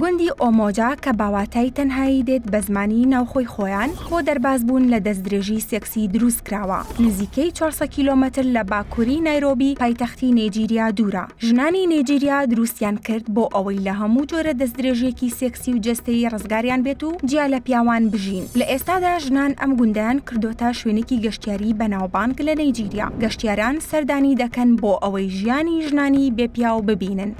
گوندی ئۆمۆجا کە باواتای تەنهایی دێت بە زمانی ناوخۆی خۆیان بۆ دەربازبوون لە دەستدرێژی سێکسی دروست کراوە. نزیکەی 400 کیلۆمەتر لە باکووری نایرۆبی پایتەختی نایجیریا دوورە. ژنانی نایجیریا دروستیان کرد بۆ ئەوەی لە هەموو جۆرە دەستدرێژێکی سێکسی و جەستەیی ڕزگاریان بێت و جیا لە پیاوان بژین. لە ئێستادا ژنان ئەم گوندیان کردوتە شوێنێکی گەشتیاری بەناوبانگ لە نایجیریا. گەشتیاران سەردانی دەکەن بۆ ئەوەی ژیانی ژنانی بێپیاو ببینن.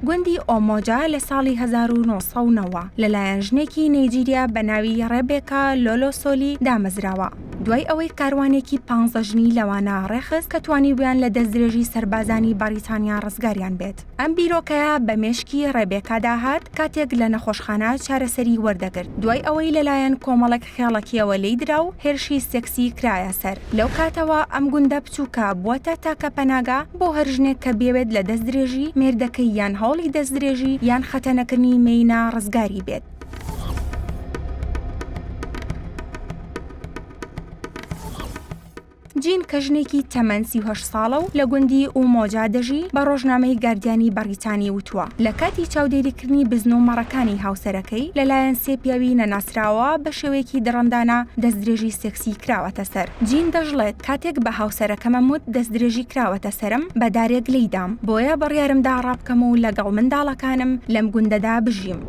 گوندی ئۆمۆجا لە ساڵی 1990 لەلایەن ژنێکی نایجیریا بە ناوی ڕێبێکا لۆلۆسۆلی دامەزراوە. دوای ئەوەی کاروانێکی 15 ژنی لەوانە ڕێخست کە توانیبوویان لە دەستدرێژی سەربازانی بەریتانیا ڕزگاریان بێت. ئەم بیرۆکەیە بە مێشکی ڕێبێکادا هات کاتێک لە نەخۆشخانە چارەسەری وەردەگرت. دوای ئەوەی لەلایەن کۆمەڵێک خێڵەکیەوە لێی درا و هێرشی سێکسی کرایە سەر. لەو کاتەوە ئەم گوندە بچووکە بووەتە تاکە پەناگا بۆ هەر ژنێک کە بێوێت لە دەستدرێژی مێردەکەی یان هەوڵی دەستدرێژی یان خەتەنەکردنی مێینە ڕزگاری بێت. جین کە ژنێکی تەمەن 38 ساڵە و لە گوندی ئۆمۆجا دەژی بە ڕۆژنامەی گاردیانی بەریتانی وتووە لە کاتی چاودێریکردنی بزن و مەڕەکانی هاوسەرەکەی لەلایەن سێ پیاوی نەناسراوە بە شێوەیەکی دڕندانە دەستدرێژی سێکسی کراوەتە سەر. جین دەژڵێت کاتێک بە هاوسەرەکەمە وت دەستدرێژی کراوەتە سەرم بە دارێک لێیدام بۆیە بڕیارمدا ڕابکەم و لەگەڵ منداڵەکانم لەم گوندەدا بژیم.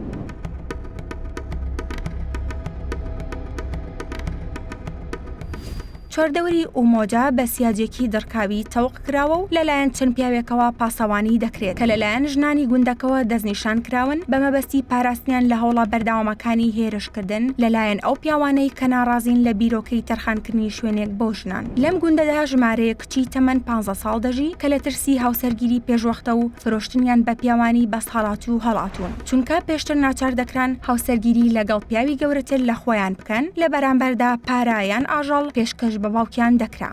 چۆردەوری ئۆمۆجا بە سیاجێکی دڕکاوی تەوق کراوە و لەلایەن چەند پیاوێکەوە پاسەوانی دەکرێت کە لەلایەن ژنانی گوندەکەوە دەستنیشان کراون بە مەبەستی پاراستنیان لە هەوڵە بەردەوامەکانی هێرشکردن لەلایەن ئەو پیاوانەی کە ناڕازین لە بیرۆکەی تەرخانکردنی شوێنێک بۆ ژنان. لەم گوندەدا ژمارەیە کچی تەمەن 15 ساڵ دەژی کە لە ترسی هاوسەرگیری پێشوەختە و فرۆشتنیان بە پیاوانی بەسەڵات و هەڵاتون چونکە پێشتر ناچار دەکران هاوسەرگیری لەگەڵ پیاوی گەورەتر لە خۆیان بکەن لە بەرامبەردا پارایان ئاژەڵ پێشکەش بە باوکیان دەکرا.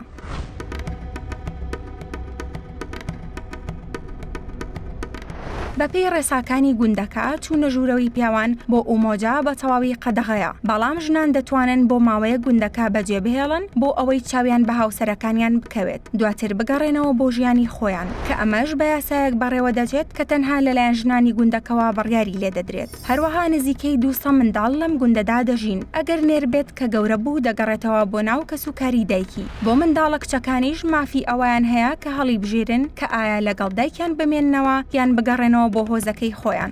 بەپێی ڕێساکانی گوندەکە چوونە ژوورەوەی پیاوان بۆ ئۆمۆجا بە تەواوی قەدەغەیە بەڵام ژنان دەتوانن بۆ ماوەیە گوندەکە بەجێبهێڵن بۆ ئەوەی چاویان بە هاوسەرەکانیان بکەوێت دواتر بگەڕێنەوە بۆ ژیانی خۆیان کە ئەمەش بە یاسایەک بەڕێوە دەچێت کە تەنها لەلایەن ژنانی گوندەکەوە بڕیاری لێ دەدرێت. هەروەها نزیکەی 200 منداڵ لەم گوندەدا دەژین ئەگەر نێر بێت کە گەورە بوو دەگەڕێتەوە بۆ ناو کەسوکاری دایکی. بۆ منداڵە کچەکانیش مافی ئەویان هەیە کە هەڵی بژێرن کە ئایا لەگەڵ دایکیان بمێننەوە یان بگەڕێنەوە بۆ هۆزەکەی خۆیان.